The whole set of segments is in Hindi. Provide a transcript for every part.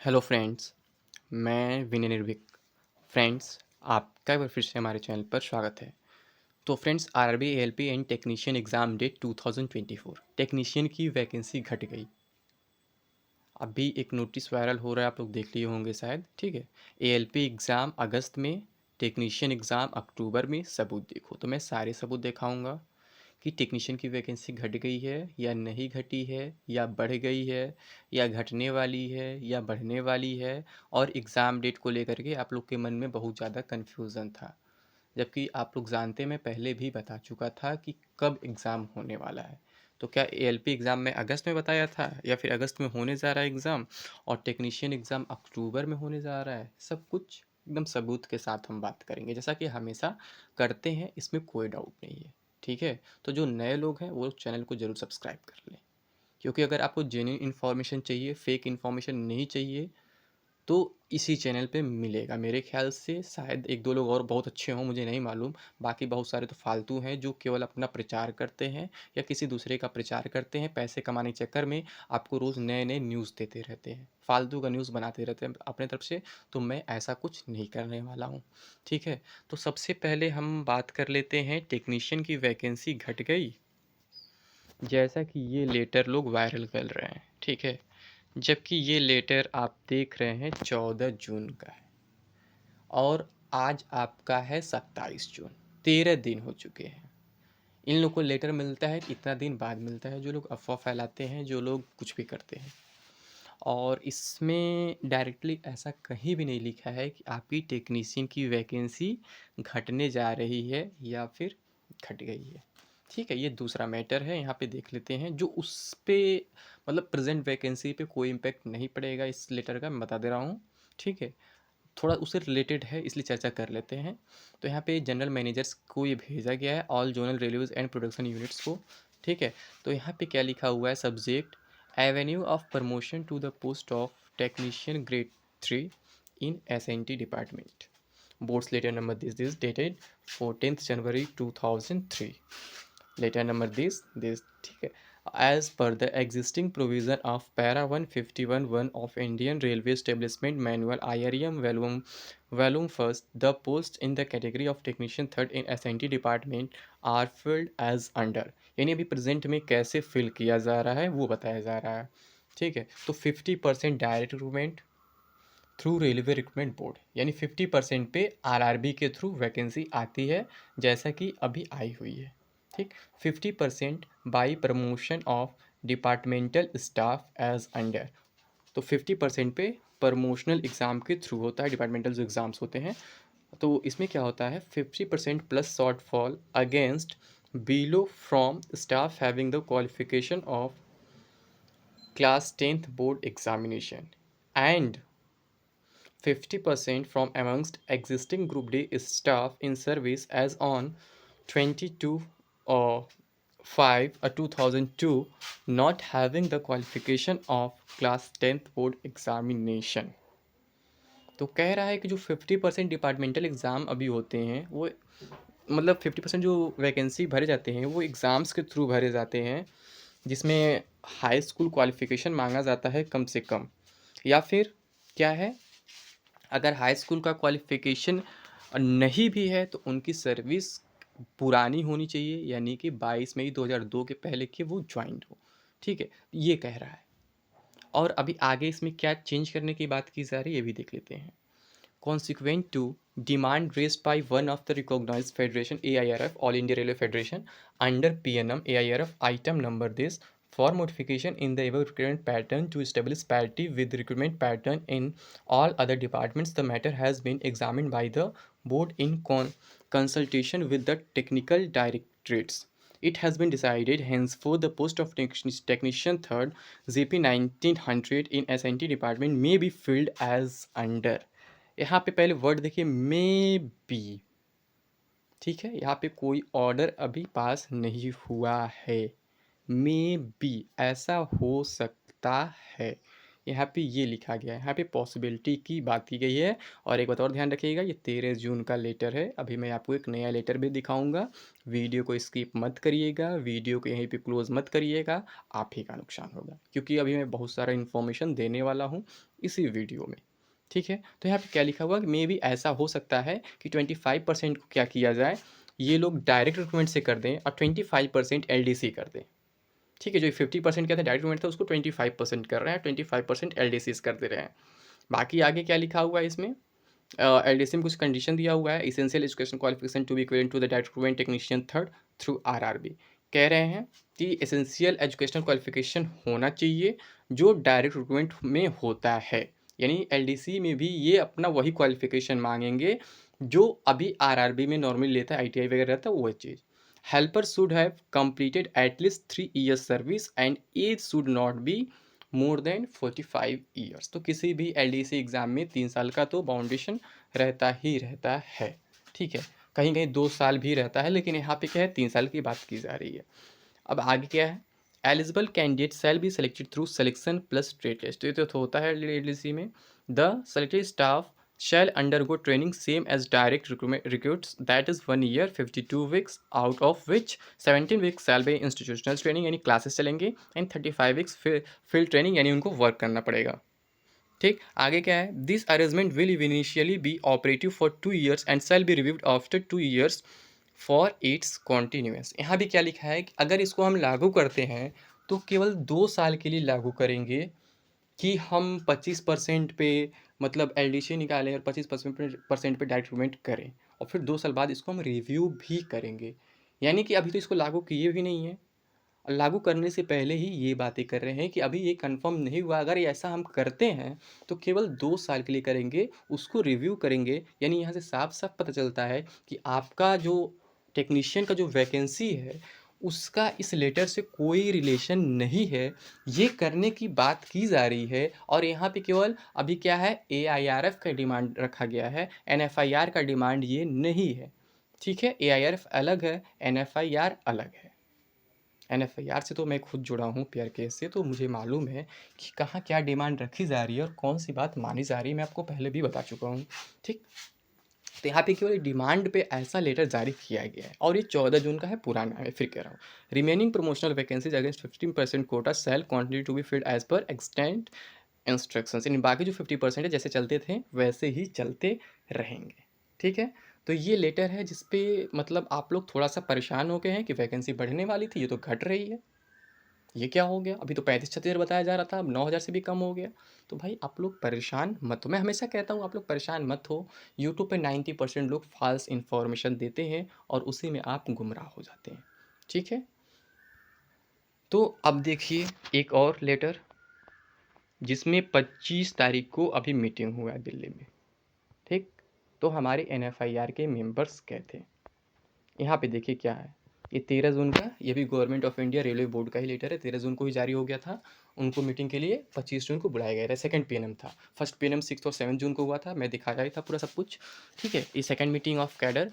हेलो फ्रेंड्स, मैं विनय निर्भीक। फ्रेंड्स, आपका एक बार फिर से हमारे चैनल पर स्वागत है। तो friends, RRB ALP and technician exam date 2024 technician की वैकेंसी घट गई। अभी एक नोटिस वायरल हो रहा है, आप लोग देख लिए होंगे शायद। ठीक है, एएलपी एग्ज़ाम अगस्त में, टेक्नीशियन एग्ज़ाम अक्टूबर में। सबूत देखो, तो मैं सारे सबूत दिखाऊंगा कि टेक्नीशियन की वैकेंसी घट गई है या नहीं घटी है, या बढ़ गई है, या घटने वाली है, या बढ़ने वाली है। और एग्ज़ाम डेट को लेकर के आप लोग के मन में बहुत ज़्यादा कन्फ्यूज़न था, जबकि आप लोग जानते, मैं पहले भी बता चुका था कि कब एग्ज़ाम होने वाला है। तो क्या एएलपी एग्ज़ाम में अगस्त में बताया था, या फिर अगस्त में होने जा रहा है एग्ज़ाम, और टेक्नीशियन एग्ज़ाम अक्टूबर में होने जा रहा है? सब कुछ एकदम सबूत के साथ हम बात करेंगे, जैसा कि हमेशा करते हैं, इसमें कोई डाउट नहीं है। ठीक है, तो जो नए लोग हैं वो चैनल को ज़रूर सब्सक्राइब कर लें, क्योंकि अगर आपको जेन्युइन इन्फॉर्मेशन चाहिए, फेक इन्फॉर्मेशन नहीं चाहिए, तो इसी चैनल पे मिलेगा। मेरे ख्याल से शायद एक दो लोग और बहुत अच्छे हों, मुझे नहीं मालूम। बाकी बहुत सारे तो फालतू हैं जो केवल अपना प्रचार करते हैं या किसी दूसरे का प्रचार करते हैं। पैसे कमाने के चक्कर में आपको रोज़ नए नए न्यूज़ देते रहते हैं, फालतू का न्यूज़ बनाते रहते हैं अपने तरफ से। तो मैं ऐसा कुछ नहीं करने वाला हूँ। ठीक है, तो सबसे पहले हम बात कर लेते हैं, टेक्नीशियन की वैकेंसी घट गई, जैसा कि ये लेटर लोग वायरल कर रहे हैं। ठीक है, जबकि ये लेटर आप देख रहे हैं 14 जून का है, और आज आपका है 27 जून। 13 दिन हो चुके हैं। इन लोग को लेटर मिलता है इतना दिन बाद मिलता है, जो लोग अफवाह फैलाते हैं, जो लोग कुछ भी करते हैं। और इसमें डायरेक्टली ऐसा कहीं भी नहीं लिखा है कि आपकी टेक्नीशियन की वैकेंसी घटने जा रही है या फिर घट गई है। ठीक है, ये दूसरा मैटर है, यहाँ पे देख लेते हैं। जो उस पे मतलब प्रेजेंट वैकेंसी पे कोई इम्पैक्ट नहीं पड़ेगा इस लेटर का, मैं बता दे रहा हूँ। ठीक है, थोड़ा उससे रिलेटेड है, इसलिए चर्चा कर लेते हैं। तो यहाँ पे जनरल मैनेजर्स को ये भेजा गया है, all zonal railways and production units को। ठीक है, तो यहाँ पे क्या लिखा हुआ है, subject avenue of promotion to the post of technician grade 3 in SNT department. Boards letter number this dated 14th January 2003। Letter number this. ठीक है, as per the existing provision of para 151(1) of Indian Railway Establishment Manual IREM volume first, the posts in the category of technician third in SNT department are filled as under। यानी अभी प्रेजेंट में कैसे फिल किया जा रहा है वो बताया जा रहा है। ठीक है, तो 50% direct recruitment through railway recruitment board, यानी 50% पे आरआरबी के थ्रू वैकेंसी आती है, जैसा कि अभी आई हुई है। ठीक, 50% by promotion of departmental staff as under. तो 50% पे प्रमोशनल एग्ज़ाम के थ्रू होता है, डिपार्टमेंटल जो एग्ज़ाम्स होते हैं। तो इसमें क्या होता है, 50% plus short fall against below from staff having the qualification of class 10th board examination, and 50% from amongst existing Group D staff in service as on 22 or 5 2002, not having the qualification of class 10th board examination। तो कह रहा है कि जो 50% डिपार्टमेंटल एग्ज़ाम अभी होते हैं, वो मतलब 50% जो वैकेंसी भरे जाते हैं वो एग्ज़ाम्स के थ्रू भरे जाते हैं, जिसमें हाई स्कूल क्वालिफिकेशन मांगा जाता है कम से कम, या फिर क्या है, अगर हाई स्कूल का क्वालिफिकेशन नहीं भी है तो उनकी सर्विस पुरानी होनी चाहिए, यानी कि 22 मई 2002 के पहले के वो ज्वाइंट हो। ठीक है, ये कह रहा है। और अभी आगे इसमें क्या चेंज करने की बात की जा रही है ये भी देख लेते हैं। Consequent to demand raised by one of the recognized federation AIRF, All India Railway Federation, under PNM AIRF item number this, for modification in the above recruitment pattern to establish parity with the recruitment pattern in all other departments, the matter has been examined by the board in consultation with the technical directorates. It has been decided henceforth the post of technician third ZP 1900 in SNT department may be filled as under। यहाँ पे पहले वर्ड देखिए, मे बी। ठीक है, यहाँ पे कोई ऑर्डर अभी पास नहीं हुआ है। मे बी, ऐसा हो सकता है, यहाँ पे ये लिखा गया है, यहाँ पे पॉसिबिलिटी की बात की गई है। और एक बात और ध्यान रखिएगा, ये 13 जून का लेटर है। अभी मैं आपको एक नया लेटर भी दिखाऊंगा। वीडियो को स्किप मत करिएगा, वीडियो को यहीं पे क्लोज मत करिएगा, आप ही का नुकसान होगा, क्योंकि अभी मैं बहुत सारा इन्फॉर्मेशन देने वाला हूँ इसी वीडियो में। ठीक है, तो यहाँ पे क्या लिखा हुआ कि मे भी ऐसा हो सकता है कि 25% को क्या किया जाए, ये लोग डायरेक्ट रिक्रूटमेंट से कर दें और 25% LDC कर दें। ठीक है, जो 50% क्या था डायरेक्ट रिक्रूटमेंट था, उसको 25% कर रहे हैं, 25% LDCs कर दे रहे हैं। बाकी आगे क्या लिखा हुआ है इसमें, LDC में कुछ कंडीशन दिया हुआ है, essential education qualification to be equivalent to the direct recruitment technician third through RRB। कह रहे हैं कि एसेंशियल एजुकेशनल क्वालिफिकेशन होना चाहिए जो डायरेक्ट रिक्रूटमेंट में होता है, यानी LDC में भी ये अपना वही क्वालिफिकेशन मांगेंगे जो अभी RRB में नॉर्मली लेता है, ITI वगैरह रहता है वो चीज़। Helper should have completed at least 3 years service and age should not be more than 45 years. तो किसी भी LDC एग्ज़ाम में 3 साल का तो बाउंडेशन रहता ही रहता है। ठीक है, कहीं कहीं 2 साल भी रहता है, लेकिन यहाँ पे क्या है 3 साल की बात की जा रही है। अब आगे क्या है, eligible candidate shall be selected through selection plus trade test. ये तो होता है LDC में। The selected staff shall undergo training same as direct recruits, that is 1 year 52 weeks, out of which 17 weeks shall be institutional training यानी क्लासेस चलेंगे, एंड 35 weeks फील्ड ट्रेनिंग यानी उनको वर्क करना पड़ेगा। ठीक, आगे क्या है, this arrangement will initially be operative for 2 years and shall be reviewed after 2 years for its continuous. यहाँ भी क्या लिखा है कि अगर इसको हम लागू करते हैं तो केवल 2 साल के लिए लागू करेंगे, कि हम 25% पे मतलब LDC निकालें और 25% पे डायरेक्ट रिक्रूटमेंट करें, और फिर 2 साल बाद इसको हम रिव्यू भी करेंगे। यानी कि अभी तो इसको लागू किए भी नहीं हैं, लागू करने से पहले ही ये बातें कर रहे हैं कि अभी ये कंफर्म नहीं हुआ, अगर ऐसा हम करते हैं तो केवल 2 साल के लिए करेंगे, उसको रिव्यू करेंगे। यानी यहाँ से साफ साफ पता चलता है कि आपका जो टेक्नीशियन का जो वैकेंसी है उसका इस लेटर से कोई रिलेशन नहीं है, ये करने की बात की जा रही है। और यहाँ पे केवल अभी क्या है, AIRF का डिमांड रखा गया है, NFIR का डिमांड ये नहीं है। ठीक है, AIRF अलग है, NFIR अलग है। NFIR से तो मैं खुद जुड़ा हूँ पेयर केस से, तो मुझे मालूम है कि कहाँ क्या डिमांड रखी जा रही है और कौन सी बात मानी जा रही है, मैं आपको पहले भी बता चुका हूँ। ठीक, तो यहाँ पे केवल डिमांड पे ऐसा लेटर जारी किया गया है, और ये 14 जून का है, पुराना है, फिर कह रहा हूँ। Remaining promotional vacancies against 15% quota shall continue to be filled as per extant instructions. इन बाकी जो 50% है जैसे चलते थे वैसे ही चलते रहेंगे। ठीक है, तो ये लेटर है जिसपे मतलब आप लोग थोड़ा सा परेशान हो गए हैं कि वैकेंसी बढ़ने वाली थी, ये तो घट रही है, ये क्या हो गया, अभी तो 35-36 बताया जा रहा था, अब 9,000 से भी कम हो गया। तो भाई आप लोग परेशान मत हो, मैं हमेशा कहता हूँ आप लोग परेशान मत हो। यूट्यूब पे 90% लोग फॉल्स इन्फॉर्मेशन देते हैं और उसी में आप गुमराह हो जाते हैं। ठीक है, तो अब देखिए एक और लेटर जिसमें 25 तारीख को अभी मीटिंग हुआ है दिल्ली में। ठीक, तो हमारे NFIR के मेंबर्स गए थे। यहाँ पे देखिए क्या है, ये 13 जून का, ये भी government of India railway board का ही लेटर है, 13 जून को ही जारी हो गया था। उनको मीटिंग के लिए 25 जून को बुलाया गया था। सेकंड PNM था, फर्स्ट PNM 6 और 7 जून को हुआ था, मैं दिखाया ही था पूरा सब कुछ। ठीक है, ये second meeting of cadre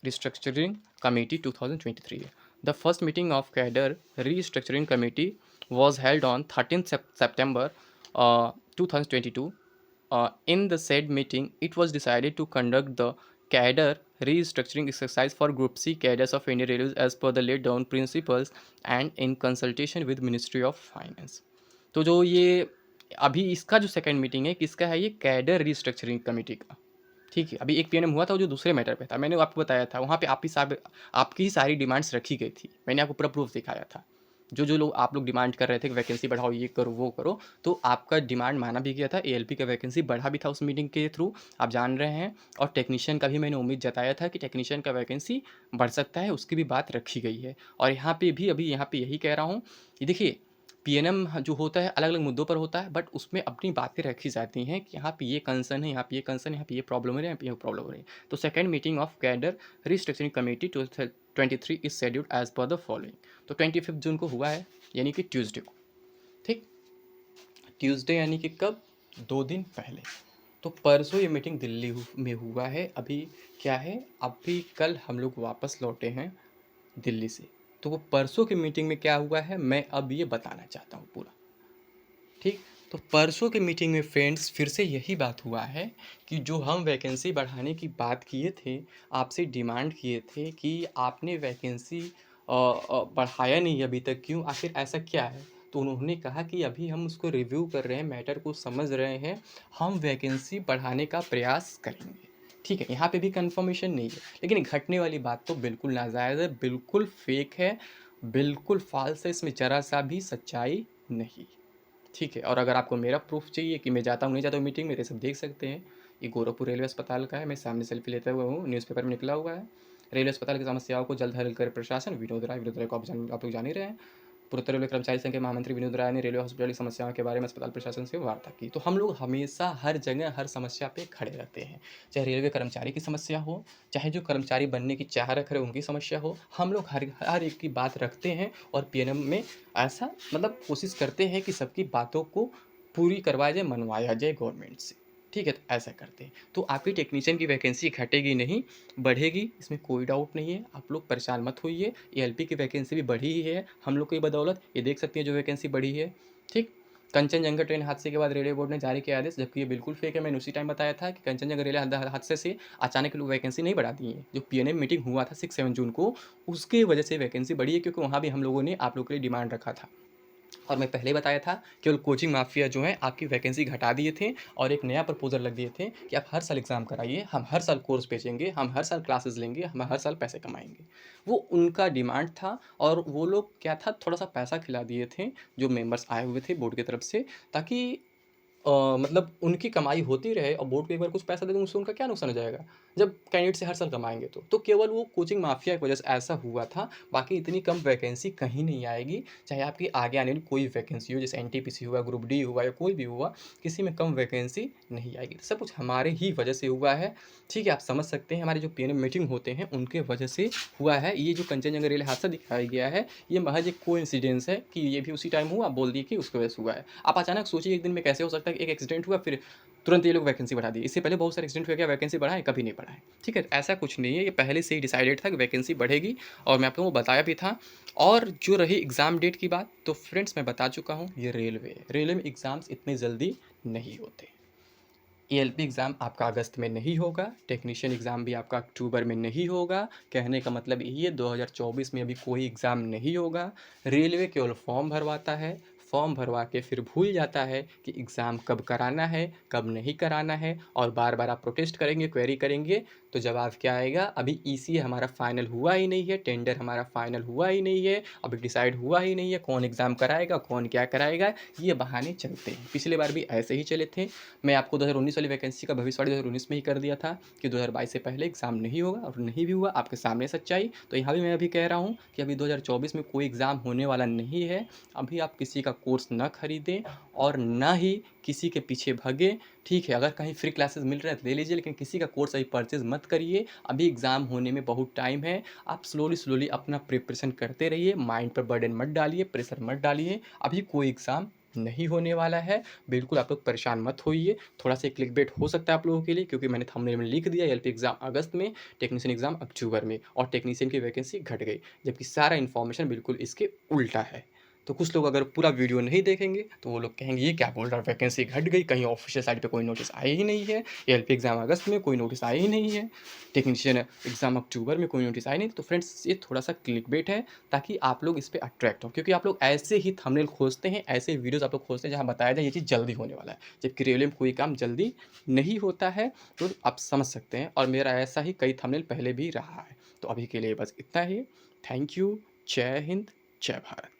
restructuring committee 2023 है। The first meeting of cadre restructuring committee was held on 13th September 2022. In the said meeting, it was decided to conduct the cadre restructuring exercise for Group C cadres of Indian Railways as per the laid down principles and in consultation with Ministry of Finance. तो जो ये अभी इसका जो सेकंड मीटिंग है किसका है, ये कैडर रिस्ट्रक्चरिंग कमेटी का। ठीक है, अभी एक PNM हुआ था जो दूसरे मैटर पे था, मैंने आपको बताया था, वहाँ पे आपकी ही सारी डिमांड्स रखी गई थी, मैंने आपको पूरा प्रूफ दिखाया था। जो लोग आप लोग डिमांड कर रहे थे कि वैकेंसी बढ़ाओ, ये करो वो करो, तो आपका डिमांड माना भी गया था। ALP का वैकेंसी बढ़ा भी था उस मीटिंग के थ्रू, आप जान रहे हैं। और टेक्नीशियन का भी मैंने उम्मीद जताया था कि टेक्नीशियन का वैकेंसी बढ़ सकता है, उसकी भी बात रखी गई है। और यहाँ पे भी अभी यहाँ पे यही कह रहा हूँ कि देखिए PNM जो होता है अलग अलग मुद्दों पर होता है, बट उसमें अपनी बातें रखी जाती हैं कि यहाँ पे ये कंसर्न है, यहाँ पे ये कंसर्न, यहाँ पे ये प्रॉब्लम है, यहाँ पे ये प्रॉब्लम हो रही है। तो second meeting of cadre restructuring committee 2023 is scheduled as per the following. तो 25 जून को हुआ है, यानी कि ट्यूसडे को। ठीक, ट्यूसडे यानी कि कब, 2 दिन पहले। तो परसों ये मीटिंग दिल्ली में हुआ है। अभी क्या है, अभी कल हम लोग वापस लौटे हैं दिल्ली से, तो वो परसों की मीटिंग में क्या हुआ है मैं अब ये बताना चाहता हूँ पूरा। ठीक। तो परसों की मीटिंग में फ्रेंड्स फिर से यही बात हुआ है कि जो हम वैकेंसी बढ़ाने की बात किए थे, आपसे डिमांड किए थे कि आपने वैकेंसी बढ़ाया नहीं अभी तक, क्यों? आखिर ऐसा क्या है? तो उन्होंने कहा कि अभी हम उसको रिव्यू कर रहे हैं, मैटर को समझ रहे हैं, हम वैकेंसी बढ़ाने का प्रयास करेंगे। ठीक है, यहाँ पे भी कन्फर्मेशन नहीं है, लेकिन घटने वाली बात तो बिल्कुल नाजायज़ है, बिल्कुल फेक है, बिल्कुल फ़ाल्स है, इसमें ज़रा-सा भी सच्चाई नहीं। ठीक है, और अगर आपको मेरा प्रूफ़ चाहिए कि मैं जाता हूँ, नहीं जाता हूँ मीटिंग में, तो ये सब देख सकते हैं। ये गोरखपुर रेलवे अस्पताल का है, मैं सामने सेल्फ़ी लेता हुआ हूँ, न्यूज़पेपर में निकला हुआ है। रेलवे अस्पताल की समस्याओं को जल्द हल करे प्रशासन, विनोद राय को आप लोग जान ही रहे हैं। पूर्वोत्तर रेलवे कर्मचारी संघ के महामंत्री विनोद राय ने रेलवे हॉस्पिटल की समस्याओं के बारे में अस्पताल प्रशासन से वार्ता की। तो हम लोग हमेशा हर जगह हर समस्या पे खड़े रहते हैं, चाहे रेलवे कर्मचारी की समस्या हो, चाहे जो कर्मचारी बनने की चाह रख रहे हैं उनकी समस्या हो, हम लोग हर हर एक की बात रखते हैं और पीएनएम में ऐसा मतलब कोशिश करते हैं कि सबकी बातों को पूरी करवाया जाए, मनवाया जाए गवर्नमेंट से। ठीक है, तो ऐसा करते हैं। तो आपकी टेक्नीशियन की वैकेंसी घटेगी नहीं, बढ़ेगी, इसमें कोई डाउट नहीं है। आप लोग परेशान मत होइए, एएलपी की वैकेंसी भी बढ़ी ही है हम लोग की बदौलत। ये देख सकती हैं जो वैकेंसी बढ़ी है। ठीक। कंचनजंगा ट्रेन हादसे के बाद रेलवे बोर्ड ने जारी किया आदेश, जबकि ये बिल्कुल फेक है। मैंने उसी टाइम बताया था कि कंचनजंगा रेलवे हादसे से अचानक लोग वैकेंसी नहीं बढ़ा दी है। जो पीएनएम मीटिंग हुआ था 6-7 जून को, उसके वजह से वैकेंसी बढ़ी है, क्योंकि वहाँ भी हम लोगों ने आप लोगों के लिए डिमांड रखा था। और मैं पहले ही बताया था, केवल कोचिंग माफिया जो है आपकी वैकेंसी घटा दिए थे और एक नया प्रपोजल रख दिए थे कि आप हर साल एग्ज़ाम कराइए, हम हर साल कोर्स बेचेंगे, हम हर साल क्लासेस लेंगे, हम हर साल पैसे कमाएंगे। वो उनका डिमांड था और वो लोग क्या था, थोड़ा सा पैसा खिला दिए थे जो मेंबर्स आए हुए थे बोर्ड की तरफ से, ताकि मतलब उनकी कमाई होती रहे और बोर्ड को एक बार कुछ पैसा दे दूँ, उससे उनका क्या नुकसान हो जाएगा, जब कैंडिडेट से हर साल कमाएँगे तो केवल वो कोचिंग माफिया की वजह से ऐसा हुआ था, बाकी इतनी कम वैकेंसी कहीं नहीं आएगी। चाहे आपकी आगे आने वाली कोई वैकेंसी हो, जैसे एनटीपीसी हुआ, ग्रुप डी हुआ या कोई भी हुआ, किसी में कम वैकेंसी नहीं आएगी। सब कुछ हमारे ही वजह से हुआ है, ठीक है? आप समझ सकते हैं, हमारे जो पीएनएम मीटिंग होते हैं, उनके वजह से हुआ है। ये जो कंचनजंगा रेल हादसा दिखाया गया है, ये महज़ एक कोइंसिडेंस है कि ये भी उसी टाइम हुआ, बोल दिए कि उसकी वजह से हुआ है। आप अचानक सोचिए एक दिन में कैसे हो सकता है कि एक एक्सीडेंट हुआ, फिर तुरंत ये लोग वैकेंसी बढ़ा दी। इससे पहले बहुत सारे एक्सीडेंट हुए, क्या वैकेंसी बढ़ाएँ? कभी नहीं बढ़ाएँ। ठीक है? ऐसा कुछ नहीं है, ये पहले से ही डिसाइडेड था कि वैकेंसी बढ़ेगी और मैं आपको वो बताया भी था। और जो रही एग्ज़ाम डेट की बात, तो फ्रेंड्स मैं बता चुका हूँ, ये रेलवे है। रेलवे में एग्ज़ाम्स इतनी जल्दी नहीं होते। एएलपी एग्ज़ाम आपका अगस्त में नहीं होगा, टेक्नीशियन एग्ज़ाम भी आपका अक्टूबर में नहीं होगा। कहने का मतलब यही है, 2024 में अभी कोई एग्ज़ाम नहीं होगा। रेलवे केवल फॉर्म भरवाता है, फॉर्म भरवा के फिर भूल जाता है कि एग्ज़ाम कब कराना है, कब नहीं कराना है, और बार-बार आप प्रोटेस्ट करेंगे, क्वेरी करेंगे, तो जवाब क्या आएगा, अभी ईसीए हमारा फाइनल हुआ ही नहीं है, टेंडर हमारा फाइनल हुआ ही नहीं है, अभी डिसाइड हुआ ही नहीं है, कौन एग्ज़ाम कराएगा, कौन क्या कराएगा, ये बहाने चलते हैं। पिछली बार भी ऐसे ही चले थे। मैं आपको 2019 वाली वैकेंसी का भविष्यवाणी 2019 में ही कर दिया था कि 2022 से पहले एग्ज़ाम नहीं होगा, और नहीं भी हुआ, आपके सामने सच्चाई। तो यहाँ भी मैं अभी कह रहा हूँ कि अभी 2024 में कोई एग्ज़ाम होने वाला नहीं है। अभी आप किसी का कोर्स ना खरीदें और ना ही किसी के पीछे भगें। ठीक है, अगर कहीं फ्री क्लासेस मिल रहे हैं तो ले लीजिए, लेकिन किसी का कोर्स अभी परचेज़ मत करिए। अभी एग्ज़ाम होने में बहुत टाइम है। आप स्लोली अपना प्रिपरेशन करते रहिए, माइंड पर बर्डन मत डालिए, प्रेशर मत डालिए। अभी कोई एग्ज़ाम नहीं होने वाला है। बिल्कुल आप लोग परेशान मत होइए। थोड़ा-सा क्लिकबेट हो सकता है आप लोगों के लिए, क्योंकि मैंने थंबनेल में लिख दिया एलपी एग्ज़ाम अगस्त में, टेक्नीशियन एग्ज़ाम अक्टूबर में, और टेक्नीशियन की वैकेंसी घट गई, जबकि सारा इन्फॉर्मेशन बिल्कुल इसके उल्टा है। तो कुछ लोग अगर पूरा वीडियो नहीं देखेंगे तो वो लोग कहेंगे ये क्या बोल रहा है, वैकेंसी घट गई, कहीं ऑफिशियल साइट पे कोई नोटिस आया ही नहीं है, एलपी एग्ज़ाम अगस्त में कोई नोटिस आया ही नहीं है, टेक्नीशियन एग्ज़ाम अक्टूबर में कोई नोटिस आया नहीं। तो फ्रेंड्स, ये थोड़ा-सा क्लिकबेट है, ताकि आप लोग इस पे अट्रैक्ट हो, क्योंकि आप लोग ऐसे ही थंबनेल खोजते हैं, ऐसे वीडियोज़ आप लोग खोजते हैं जहाँ बताया जाए ये चीज़ जल्दी होने वाला है, जबकि रेलवे में कोई काम जल्दी नहीं होता है। तो आप समझ सकते हैं, और मेरा ऐसा ही कई थंबनेल पहले भी रहा है। तो अभी के लिए बस इतना ही। Thank you. जय हिंद, जय भारत।